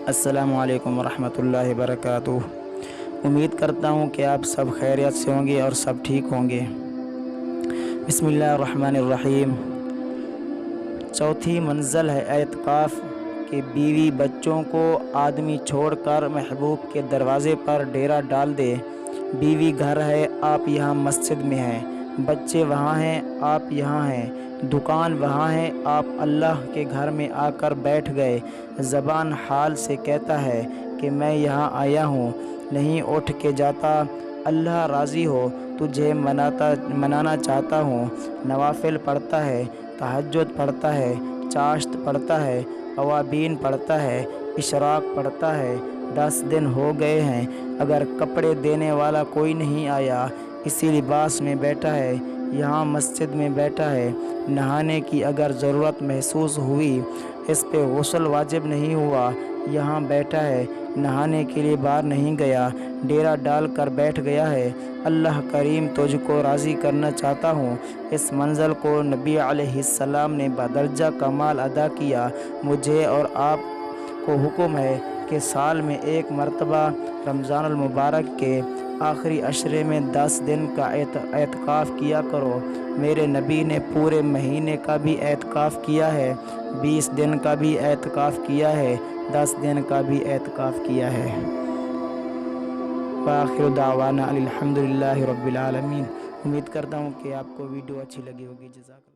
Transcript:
السلام علیکم ورحمۃ اللہ وبرکاتہ۔ امید کرتا ہوں کہ آپ سب خیریت سے ہوں گے اور سب ٹھیک ہوں گے۔ بسم اللہ الرحمن الرحیم۔ چوتھی منزل ہے اعتکاف کہ بیوی بچوں کو آدمی چھوڑ کر محبوب کے دروازے پر ڈیرا ڈال دے۔ بیوی گھر ہے، آپ یہاں مسجد میں ہیں، بچے وہاں ہیں، آپ یہاں ہیں، دکان وہاں ہے، آپ اللہ کے گھر میں آ کر بیٹھ گئے۔ زبان حال سے کہتا ہے کہ میں یہاں آیا ہوں، نہیں اٹھ کے جاتا۔ اللہ راضی ہو، تجھے منانا چاہتا ہوں۔ نوافل پڑھتا ہے، تہجد پڑھتا ہے، چاشت پڑھتا ہے، اوابین پڑھتا ہے، اشراق پڑھتا ہے۔ 10 دن ہو گئے ہیں، اگر کپڑے دینے والا کوئی نہیں آیا، اسی لباس میں بیٹھا ہے، یہاں مسجد میں بیٹھا ہے۔ نہانے کی اگر ضرورت محسوس ہوئی، اس پہ غسل واجب نہیں ہوا، یہاں بیٹھا ہے، نہانے کے لیے باہر نہیں گیا، ڈیرا ڈال کر بیٹھ گیا ہے۔ اللہ کریم تجھ کو راضی کرنا چاہتا ہوں۔ اس منزل کو نبی علیہ السلام نے بدرجہ کمال ادا کیا۔ مجھے اور آپ کو حکم ہے کہ سال میں ایک مرتبہ رمضان المبارک کے آخری عشرے میں 10 دن کا اعتکاف کیا کرو۔ میرے نبی نے پورے مہینے کا بھی اعتکاف کیا ہے، 20 دن کا بھی اعتکاف کیا ہے، 10 دن کا بھی اعتکاف کیا ہے۔ وآخر دعوانا الحمدللہ رب العالمین۔ امید کرتا ہوں کہ آپ کو ویڈیو اچھی لگی ہوگی۔ جزاک اللہ۔